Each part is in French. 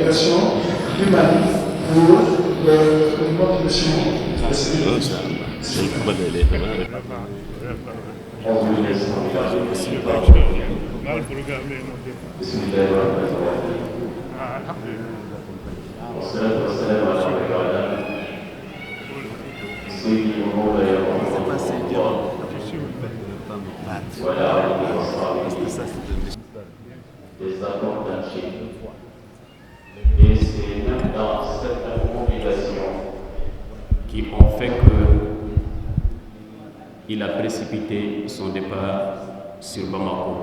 délégation du Mali pour le mois de musulman. Des accords d'Alger. Et c'est même dans certaines mobilisations qui ont fait qu'il a précipité son départ sur Bamako.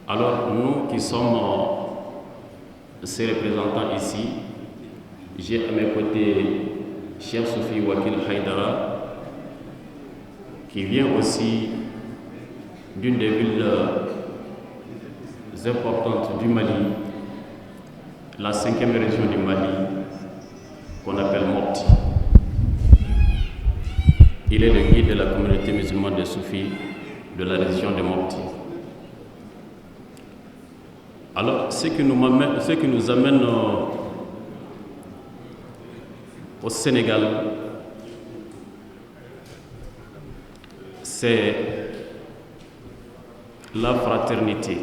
Alors nous qui sommes ses représentants ici, j'ai à mes côtés Cheikh Soufi Wakil Haïdara, qui vient aussi d'une des villes importantes du Mali, la 5e région du Mali, qu'on appelle Mopti. Il est le guide de la communauté musulmane des Soufis de la région de Mopti. Alors, ce qui nous amène au Sénégal, c'est la fraternité,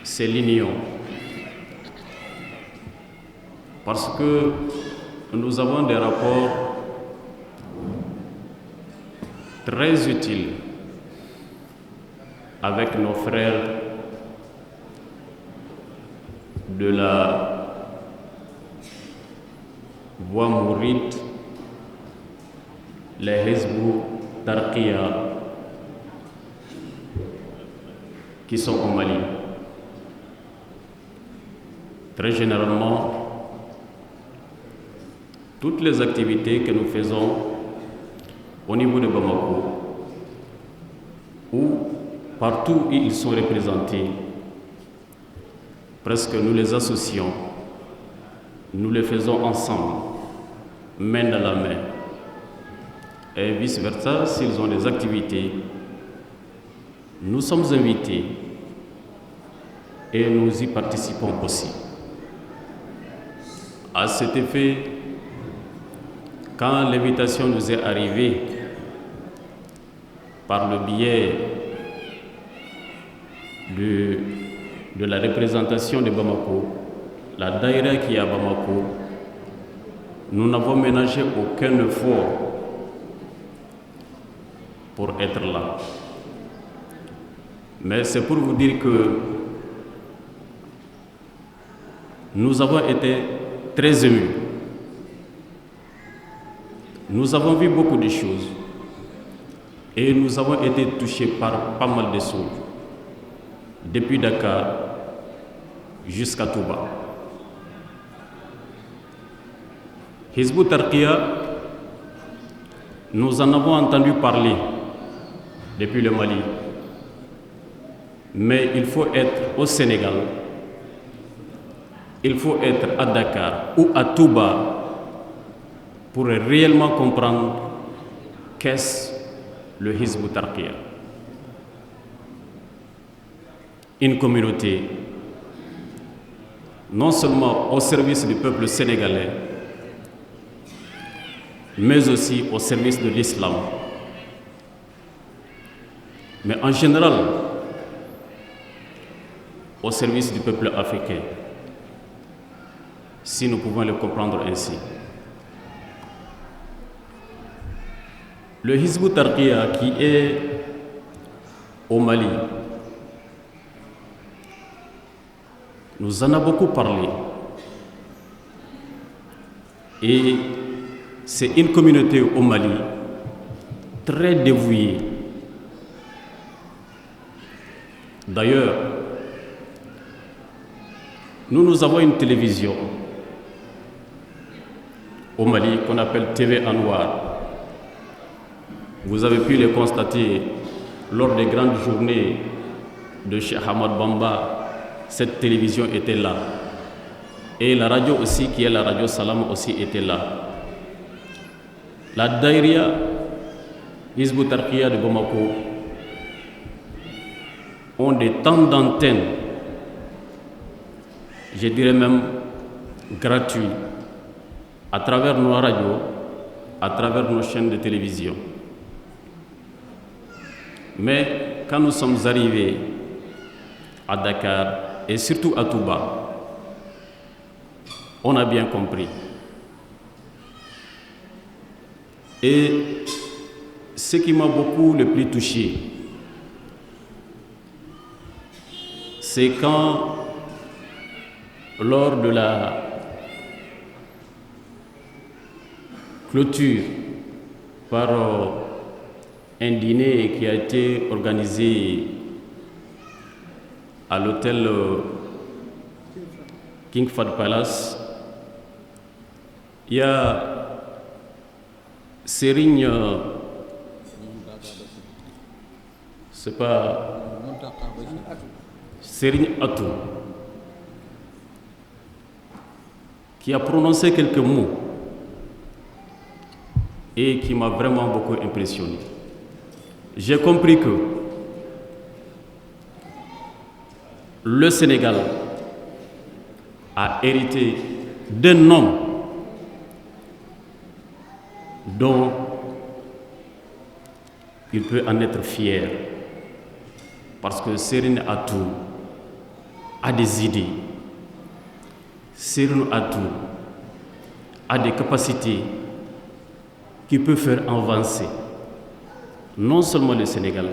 c'est l'union. Parce que nous avons des rapports très utiles avec nos frères de la voie mouride, les Hizbut Tarqiyyah, qui sont au Mali. Très généralement, toutes les activités que nous faisons au niveau de Bamako, ou partout où ils sont représentés, presque nous les associons, nous les faisons ensemble, main dans la main. Et vice-versa, s'ils ont des activités, nous sommes invités et nous y participons aussi. À cet effet, quand l'invitation nous est arrivée par le biais de la représentation de Bamako, la daïra qui est à Bamako, nous n'avons ménagé aucun effort pour être là. Mais c'est pour vous dire que nous avons été très émus. Nous avons vu beaucoup de choses et nous avons été touchés par pas mal de choses, depuis Dakar jusqu'à Touba. Hizbut Tarqiyyah, nous en avons entendu parler depuis le Mali. Mais il faut être au Sénégal, il faut être à Dakar ou à Touba pour réellement comprendre qu'est-ce le Hizbut Tarqiyyah. Une communauté non seulement au service du peuple sénégalais, mais aussi au service de l'islam. Mais en général, au service du peuple africain, si nous pouvons le comprendre ainsi. Le Hizbut Tarqiyyah qui est au Mali, nous en avons beaucoup parlé. Et c'est une communauté au Mali très dévouée. D'ailleurs, nous avons une télévision au Mali qu'on appelle TV Anwar. Vous avez pu le constater lors des grandes journées de Cheikh Ahmad Bamba, cette télévision était là. Et la radio aussi, qui est la radio Salam aussi, était là. La Daïria Hizbut Tarqiyyah de Bamako ont des temps d'antenne, je dirais même gratuits, à travers nos radios, à travers nos chaînes de télévision. Mais quand nous sommes arrivés à Dakar et surtout à Touba, on a bien compris. Et ce qui m'a beaucoup le plus touché, c'est quand, lors de la clôture par un dîner qui a été organisé à l'hôtel King Fahd Palace, il y a Serigne, c'est pas Serigne Atou, qui a prononcé quelques mots et qui m'a vraiment beaucoup impressionné. J'ai compris que le Sénégal a hérité d'un homme dont il peut en être fier, parce que Serigne Atou a des idées, Serigne Atou a des capacités qui peuvent faire avancer non seulement le Sénégal,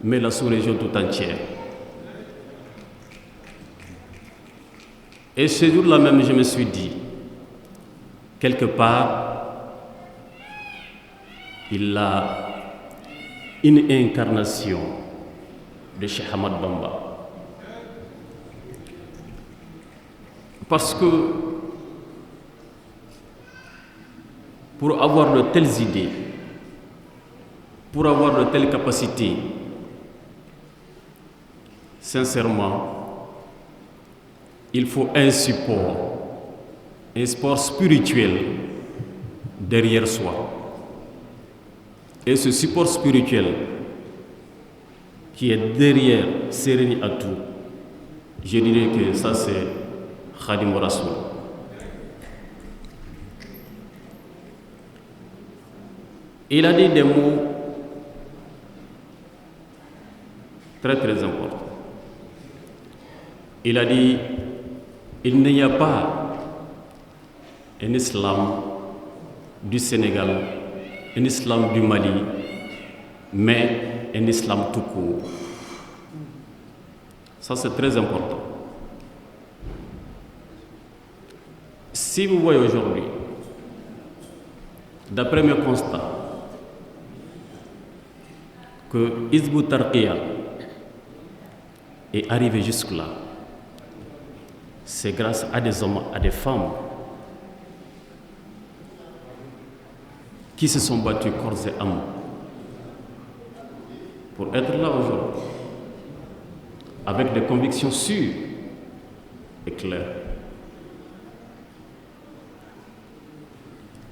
mais la sous-région tout entière. Et ce jour-là même, je me suis dit, quelque part, il a une incarnation de Cheikh Ahmad Bamba. Parce que pour avoir de telles idées, pour avoir de telles capacités, sincèrement, il faut un support spirituel derrière soi. Et ce support spirituel qui est derrière Serigne Atou, je dirais que ça c'est Khadim Rassoul. Il a dit des mots très très importants. Il a dit, il n'y a pas un islam du Sénégal, un islam du Mali, mais un islam tout court. Ça c'est très important. Si vous voyez aujourd'hui, d'après mes constats, que Hizb ut-Tarqiyyah est arrivé jusque-là, c'est grâce à des hommes, à des femmes qui se sont battus corps et âme pour être là aujourd'hui, avec des convictions sûres et claires.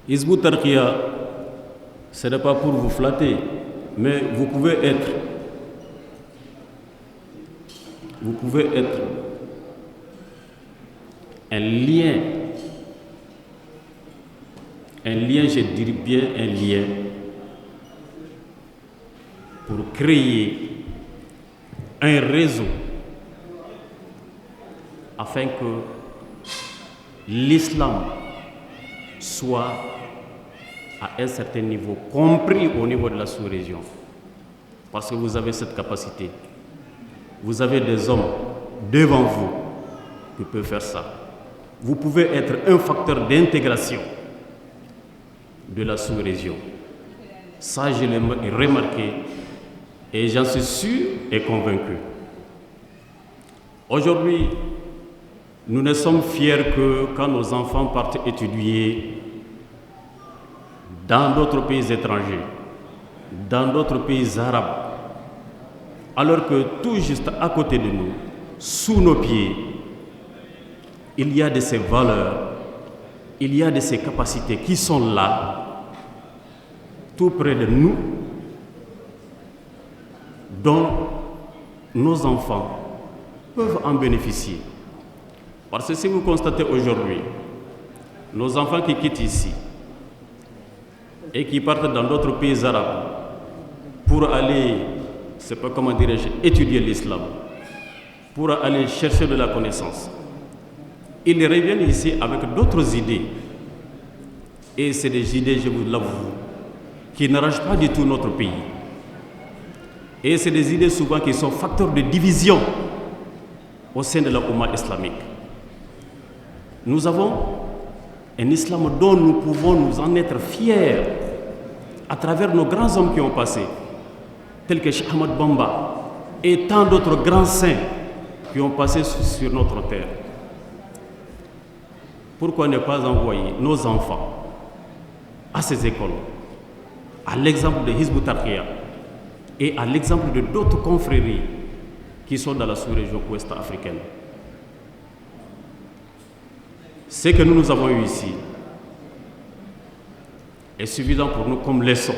Hizb ut-Tarqiyyah, ce n'est pas pour vous flatter, mais vous pouvez être un lien, je dirais bien un lien, pour créer un réseau afin que l'islam soit à un certain niveau, compris au niveau de la sous-région. Parce que vous avez cette capacité. Vous avez des hommes devant vous qui peuvent faire ça. Vous pouvez être un facteur d'intégration de la sous-région. Ça, je l'ai remarqué et j'en suis sûr et convaincu. Aujourd'hui, nous ne sommes fiers que quand nos enfants partent étudier dans d'autres pays étrangers, dans d'autres pays arabes, alors que tout juste à côté de nous, sous nos pieds, il y a de ces valeurs, il y a de ces capacités qui sont là, tout près de nous, dont nos enfants peuvent en bénéficier. Parce que si vous constatez aujourd'hui, nos enfants qui quittent ici et qui partent dans d'autres pays arabes pour aller, c'est pas comment dirais-je, étudier l'islam, pour aller chercher de la connaissance, ils reviennent ici avec d'autres idées. Et c'est des idées, je vous l'avoue, qui n'arrangent pas du tout notre pays. Et c'est des idées souvent qui sont facteurs de division au sein de la Oumma islamique. Nous avons un islam dont nous pouvons nous en être fiers à travers nos grands hommes qui ont passé, tels que Cheikh Ahmad Bamba et tant d'autres grands saints qui ont passé sur notre terre. Pourquoi ne pas envoyer nos enfants à ces écoles, à l'exemple de Hizb ut-Tarqiyyah et à l'exemple de d'autres confréries qui sont dans la sous-région ouest africaine? Ce que nous avons eu ici est suffisant pour nous comme leçon.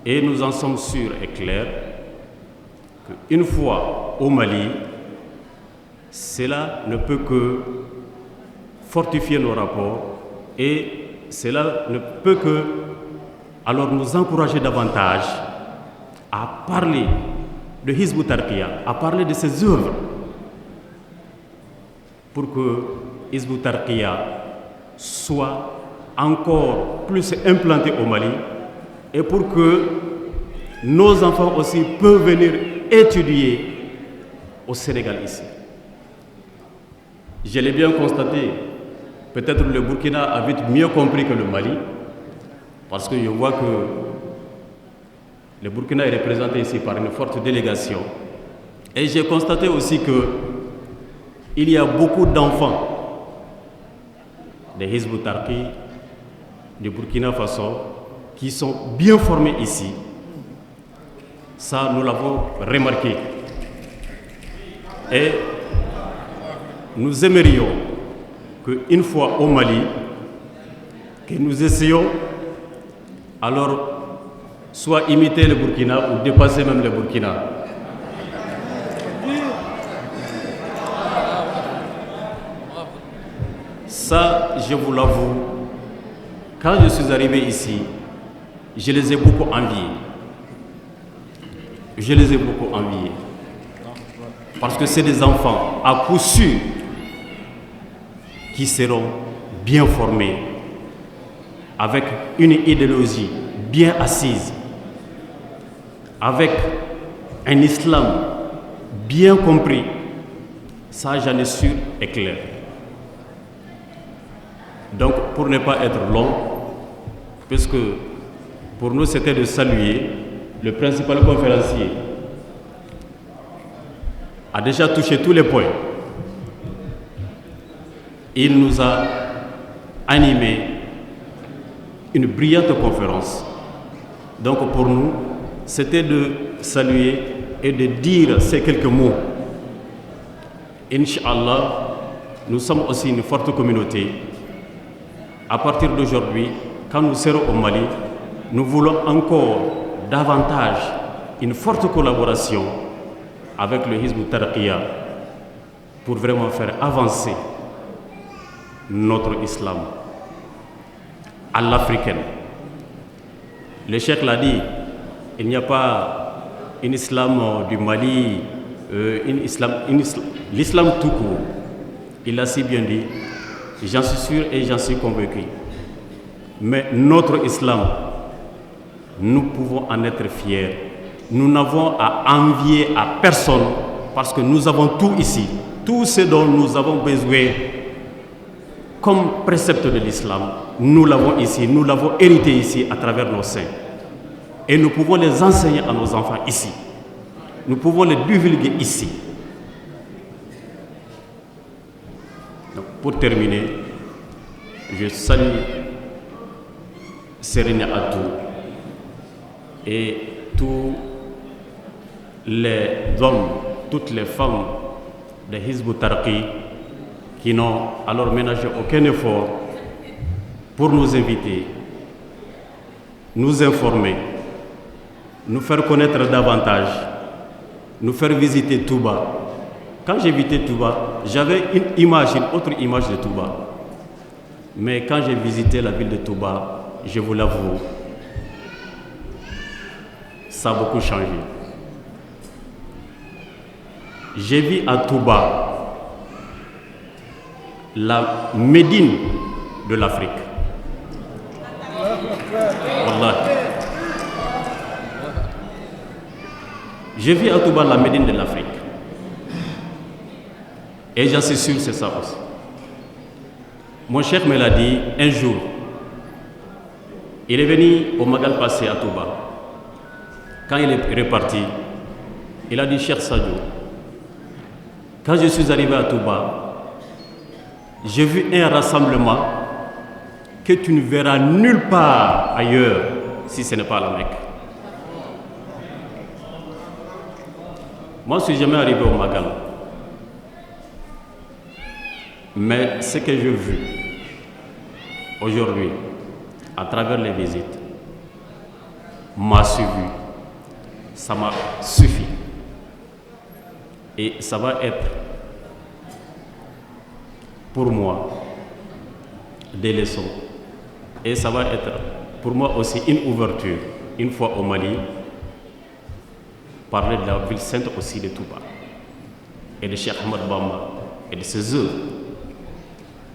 Et nous en sommes sûrs et clairs qu'une fois au Mali, cela ne peut que fortifier nos rapports et cela ne peut que alors nous encourager davantage à parler de Hizb ut-Tarqiyyah, à parler de ses œuvres, pour que Hizb ut-Tarqiyyah soit encore plus implanté au Mali et pour que nos enfants aussi peuvent venir étudier au Sénégal ici. Je l'ai bien constaté, peut-être le Burkina a vite mieux compris que le Mali, parce que je vois que le Burkina est représenté ici par une forte délégation. Et j'ai constaté aussi qu'il y a beaucoup d'enfants de Hizb ut-Tarqiyyah, du Burkina Faso, qui sont bien formés ici. Ça, nous l'avons remarqué. Et nous aimerions qu'une fois au Mali, que nous essayons alors soit imiter le Burkina ou dépasser même le Burkina. Ça, je vous l'avoue, quand je suis arrivé ici, je les ai beaucoup enviés. Je les ai beaucoup enviés. Parce que c'est des enfants, à coup sûr, qui seront bien formés, avec une idéologie bien assise, avec un islam bien compris. Ça, j'en ai sûr et clair. Donc, pour ne pas être long, puisque pour nous c'était de saluer le principal conférencier, a déjà touché tous les points. Il nous a animé une brillante conférence. Donc pour nous, c'était de saluer et de dire ces quelques mots. Inch'Allah, nous sommes aussi une forte communauté. À partir d'aujourd'hui, quand nous serons au Mali, nous voulons encore davantage une forte collaboration avec le Hizb ut-Tarqiyyah pour vraiment faire avancer notre islam à l'africaine. Le cheikh l'a dit, il n'y a pas un islam du Mali, l'islam tout court. Il l'a si bien dit, j'en suis sûr et j'en suis convaincu. Mais notre islam, nous pouvons en être fiers. Nous n'avons à envier à personne parce que nous avons tout ici. Tout ce dont nous avons besoin comme précepte de l'islam, nous l'avons ici, nous l'avons hérité ici à travers nos saints. Et nous pouvons les enseigner à nos enfants ici. Nous pouvons les divulguer ici. Donc, pour terminer, je salue Serine Atou et tous les hommes, toutes les femmes de Hizb ut-Tarqiyyah qui n'ont alors ménagé aucun effort pour nous inviter, nous informer nous faire connaître davantage, nous faire visiter Touba. Quand j'ai visité Touba, j'avais une autre image de Touba. Mais quand j'ai visité la ville de Touba, je vous l'avoue, ça a beaucoup changé. J'ai vu à Touba la Médine de l'Afrique. Wallah. J'ai vu à Touba la Médine de l'Afrique. Et j'en suis sûr, c'est ça aussi. Mon cheikh me l'a dit un jour. Il est venu au Magal passé à Touba. Quand il est reparti, il a dit, Cheikh Sadio, quand je suis arrivé à Touba, j'ai vu un rassemblement que tu ne verras nulle part ailleurs si ce n'est pas à la Mecque. Moi, je ne suis jamais arrivé au Magal. Mais ce que j'ai vu aujourd'hui, à travers les visites, m'a suivi. Ça m'a suffi. Et ça va être pour moi des leçons. Et ça va être pour moi aussi une ouverture, une fois au Mali, parler de la ville sainte aussi de Touba et de Cheikh Ahmad Bamba et de ses œuvres.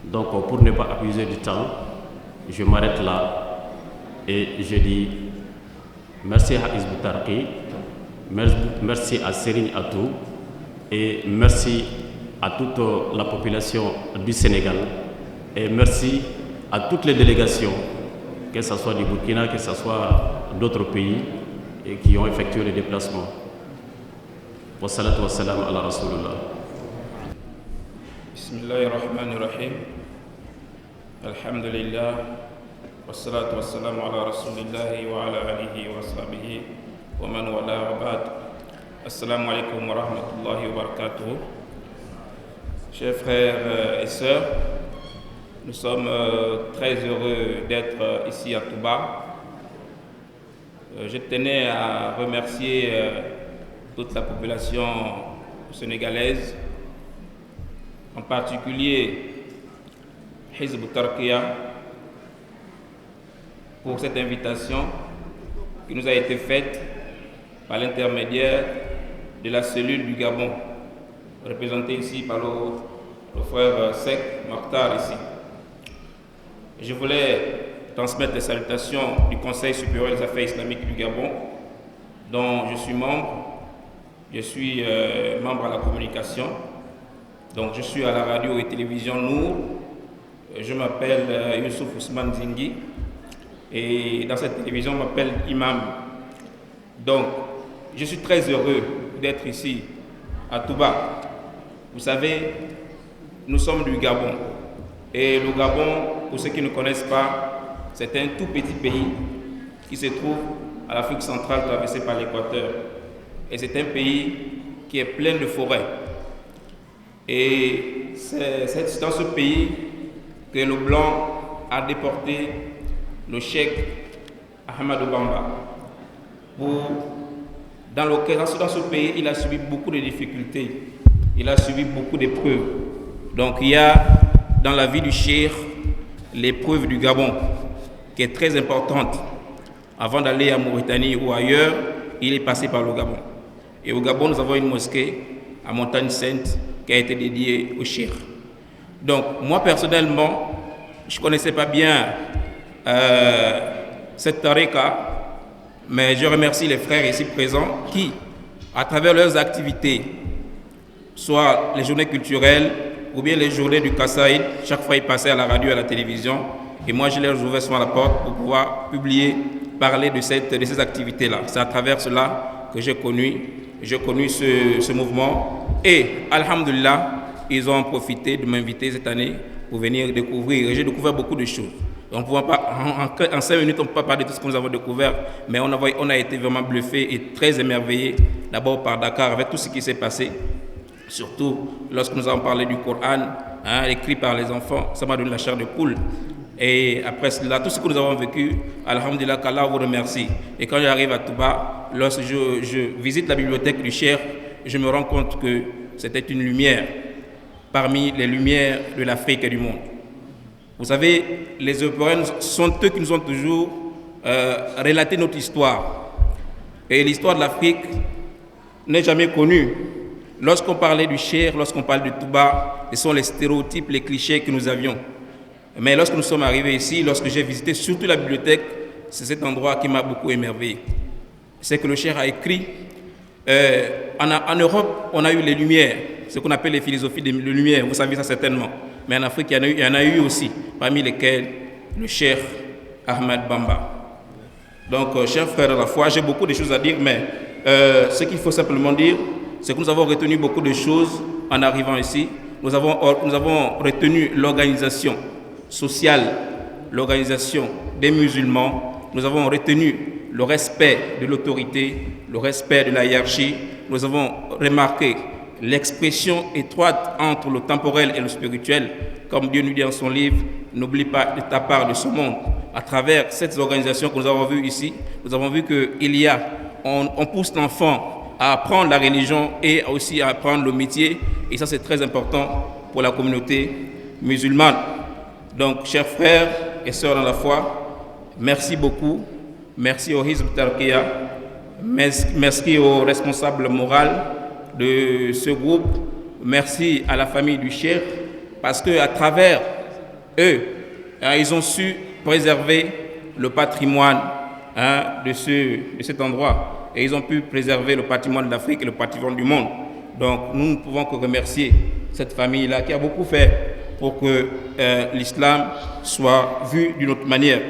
Donc pour ne pas abuser du temps, je m'arrête là et je dis merci à Hizb ut-Tarqiyyah, merci à Serigne Atou et merci à toute la population du Sénégal et merci à toutes les délégations, que ce soit du Burkina, que ce soit d'autres pays et qui ont effectué les déplacements. Wa salatu wa salam ala Rasulullah. Bismillahirrahmanirrahim. Alhamdulillah. Wa salatu wa salam ala Rasulillahi wa ala alihi wa sahbihi wa man wala wa ba'd. Assalamu alaikum wa rahmatullahi wa barakatuh. Chers frères et sœurs, nous sommes très heureux d'être ici à Touba. Je tenais à remercier toute la population sénégalaise, en particulier Hizb ut-Tarqiyyah, pour cette invitation qui nous a été faite par l'intermédiaire de la cellule du Gabon, représentée ici par le frère Sek Mokhtar ici. Je voulais transmettre les salutations du Conseil supérieur des affaires islamiques du Gabon, dont je suis membre. Je suis membre à la communication. Donc je suis à la radio et télévision Nour. Je m'appelle Youssouf Ousmane Zinghi. Et dans cette télévision, on m'appelle Imam. Donc, je suis très heureux d'être ici, à Touba. Vous savez, nous sommes du Gabon. Et le Gabon, pour ceux qui ne connaissent pas, c'est un tout petit pays qui se trouve à l'Afrique centrale, traversé par l'équateur. Et c'est un pays qui est plein de forêts. Et c'est dans ce pays que le blanc a déporté le cheikh Ahmadou Bamba. Dans ce pays, il a subi beaucoup de difficultés. Il a subi beaucoup d'épreuves. Donc il y a dans la vie du cheikh l'épreuve du Gabon, qui est très importante. Avant d'aller à Mauritanie ou ailleurs, il est passé par le Gabon. Et au Gabon, nous avons une mosquée à Montagne Sainte qui a été dédiée au cheikh. Donc moi personnellement, je ne connaissais pas bien cette tariqa, mais je remercie les frères ici présents qui, à travers leurs activités, soit les journées culturelles ou bien les journées du Kassaïd, chaque fois ils passaient à la radio et à la télévision, et moi je leur ouvrais souvent la porte pour pouvoir publier, parler de ces activités-là. C'est à travers cela que j'ai connu ce mouvement, et alhamdulillah, ils ont profité de m'inviter cette année pour venir découvrir. Et j'ai découvert beaucoup de choses. On pouvait pas, en 5 minutes, on ne peut pas parler de tout ce que nous avons découvert, mais on a été vraiment bluffés et très émerveillés, d'abord par Dakar, avec tout ce qui s'est passé, surtout lorsque nous avons parlé du Coran, écrit par les enfants, ça m'a donné la chair de poule. Et après cela, tout ce que nous avons vécu, alhamdulillah, qu'Allah vous remercie. Et quand j'arrive à Touba, lorsque je visite la bibliothèque du Cheikh, je me rends compte que c'était une lumière parmi les lumières de l'Afrique et du monde. Vous savez, les Européens sont eux qui nous ont toujours relaté notre histoire. Et l'histoire de l'Afrique n'est jamais connue. Lorsqu'on parlait du Cheikh, lorsqu'on parle de Touba, ce sont les stéréotypes, les clichés que nous avions. Mais lorsque nous sommes arrivés ici, lorsque j'ai visité surtout la bibliothèque, c'est cet endroit qui m'a beaucoup émerveillé. C'est que le Cheikh a écrit, en Europe, on a eu les Lumières, ce qu'on appelle les philosophies des Lumières, vous savez ça certainement. Mais en Afrique, il y en a eu aussi, parmi lesquels le Cheikh Ahmed Bamba. Donc, chers frères à la foi, j'ai beaucoup de choses à dire, mais ce qu'il faut simplement dire, c'est que nous avons retenu beaucoup de choses en arrivant ici. Nous avons retenu l'organisation sociale, l'organisation des musulmans. Nous avons retenu le respect de l'autorité, le respect de la hiérarchie. Nous avons remarqué l'expression étroite entre le temporel et le spirituel. Comme Dieu nous dit dans son livre, n'oublie pas de ta part de ce monde. À travers cette organisation que nous avons vue ici, nous avons vu qu'on pousse l'enfant à apprendre la religion et aussi à apprendre le métier. Et ça, c'est très important pour la communauté musulmane. Donc, chers frères et sœurs dans la foi, merci beaucoup. Merci au Hizb Tarqiyyah. Merci aux responsables moraux de ce groupe. Merci à la famille du Cheikh, parce qu'à travers eux, ils ont su préserver le patrimoine de cet endroit. Et ils ont pu préserver le patrimoine de l'Afrique et le patrimoine du monde. Donc nous ne pouvons que remercier cette famille-là qui a beaucoup fait pour que l'islam soit vu d'une autre manière.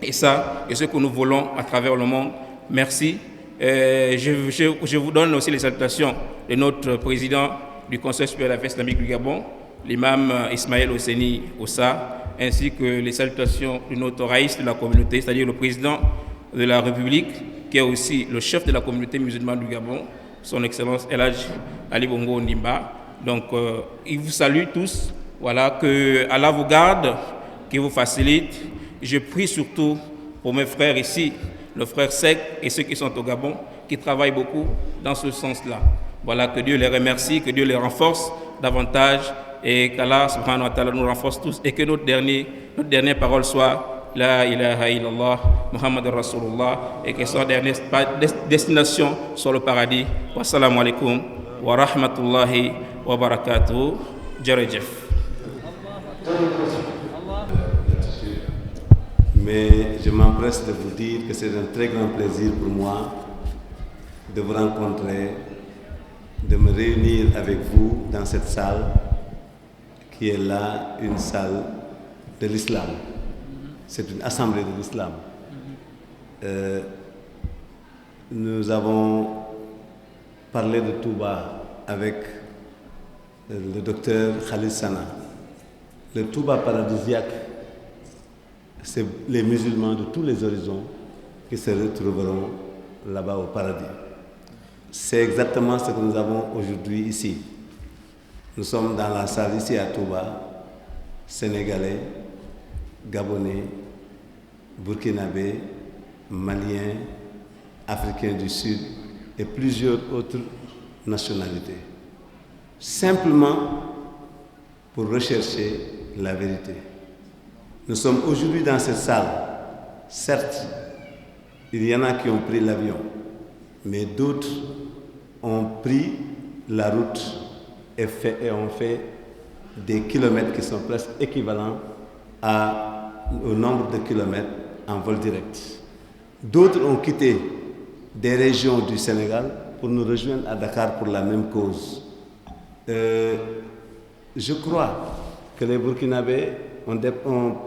Et ça, c'est ce que nous voulons à travers le monde. Merci. Je vous donne aussi les salutations de notre président du Conseil supérieur de l'Affaires islamique du Gabon, l'imam Ismaël Osseni Ossa, ainsi que les salutations de notre raïs de la communauté, c'est-à-dire le président de la République, qui est aussi le chef de la communauté musulmane du Gabon, son Excellence El Hadj Ali Bongo Ondimba. Donc, il vous salue tous. Voilà, que Allah vous garde, qu'il vous facilite. Je prie surtout pour mes frères ici, le frère Sek et ceux qui sont au Gabon, qui travaillent beaucoup dans ce sens-là. Voilà, que Dieu les remercie, que Dieu les renforce davantage et qu'Allah subhanahu wa ta'ala nous renforce tous et que notre dernière parole soit La ilaha illallah, Muhammad Rasulullah, et que son dernière destination soit le paradis. Wassalamu alaikum wa rahmatullahi wa barakatuh. Jarejef. Mais je m'empresse de vous dire que c'est un très grand plaisir pour moi de vous rencontrer, de me réunir avec vous dans cette salle qui est là, une salle de l'islam. C'est une assemblée de l'islam. Nous avons parlé de Touba avec le docteur Khalid Sana. Le Touba paradisiaque, c'est les musulmans de tous les horizons qui se retrouveront là-bas au paradis. C'est exactement ce que nous avons aujourd'hui ici. Nous sommes dans la salle ici à Touba, Sénégalais, Gabonais, Burkinabé, Maliens, Africains du Sud et plusieurs autres nationalités. Simplement pour rechercher la vérité. Nous sommes aujourd'hui dans cette salle. Certes, il y en a qui ont pris l'avion, mais d'autres ont pris la route et ont fait des kilomètres qui sont presque équivalents au nombre de kilomètres en vol direct. D'autres ont quitté des régions du Sénégal pour nous rejoindre à Dakar pour la même cause. Je crois que les Burkinabés ont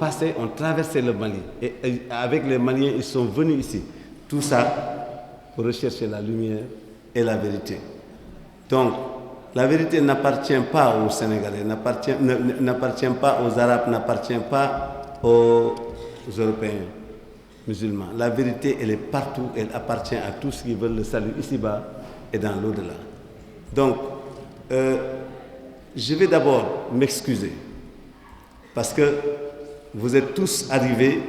traversé le Mali et avec les Maliens ils sont venus ici. Tout ça pour rechercher la lumière et la vérité. Donc, la vérité n'appartient pas aux Sénégalais, n'appartient pas aux Arabes, n'appartient pas aux Européens musulmans. La vérité, elle est partout, elle appartient à tous ceux qui veulent le salut ici-bas et dans l'au-delà. Donc, je vais d'abord m'excuser parce que vous êtes tous arrivés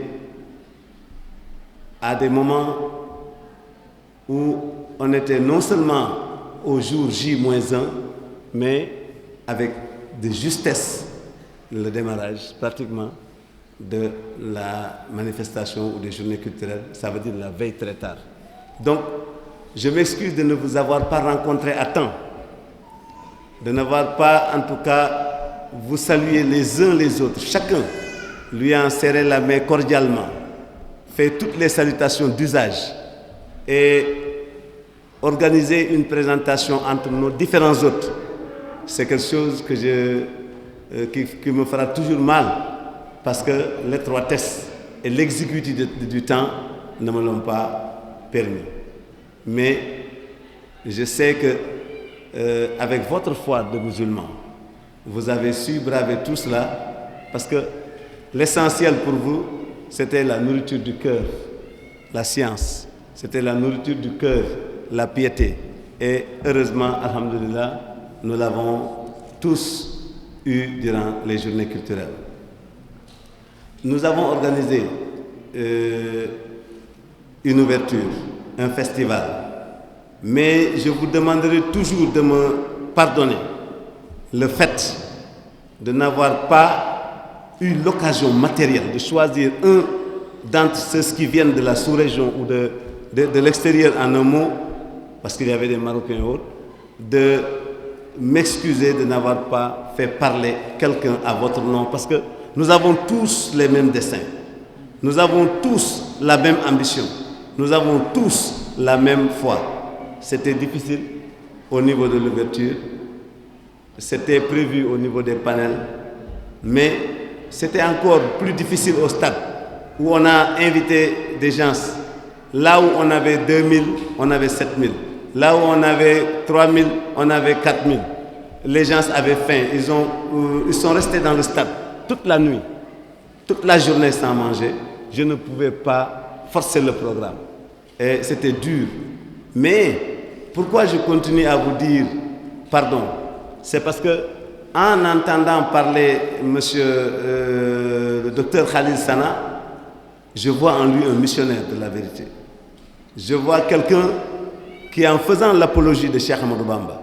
à des moments où on était non seulement au jour J-1, mais avec de justesse le démarrage pratiquement de la manifestation ou des journées culturelles, ça veut dire la veille très tard. Donc, je m'excuse de ne vous avoir pas rencontré à temps, de n'avoir pas en tout cas vous saluer les uns les autres, chacun lui a serré la main cordialement, fait toutes les salutations d'usage et organiser une présentation entre nos différents hôtes. C'est quelque chose que qui me fera toujours mal parce que l'étroitesse et l'exiguïté du temps ne me l'ont pas permis. Mais je sais que avec votre foi de musulmans, vous avez su braver tout cela parce que l'essentiel pour vous, c'était la nourriture du cœur, la science. C'était la nourriture du cœur, la piété. Et heureusement, alhamdoulilah, nous l'avons tous eu durant les journées culturelles. Nous avons organisé une ouverture, un festival. Mais je vous demanderai toujours de me pardonner le fait de n'avoir pas eu l'occasion matérielle de choisir un d'entre ceux qui viennent de la sous-région ou de l'extérieur en un mot, parce qu'il y avait des Marocains et autres, de m'excuser de n'avoir pas fait parler quelqu'un à votre nom, parce que nous avons tous les mêmes desseins, nous avons tous la même ambition, nous avons tous la même foi. C'était difficile au niveau de l'ouverture, c'était prévu au niveau des panels, mais c'était encore plus difficile au stade où on a invité des gens. Là où on avait 2000, on avait 7000. Là où on avait 3000, on avait 4000. Les gens avaient faim. Ils sont restés dans le stade toute la nuit, toute la journée sans manger. Je ne pouvais pas forcer le programme. Et c'était dur. Mais pourquoi je continue à vous dire pardon? C'est parce que en entendant parler le docteur Khalil Sana, je vois en lui un missionnaire de la vérité. Je vois quelqu'un qui, en faisant l'apologie de Cheikh Ahmadou Bamba,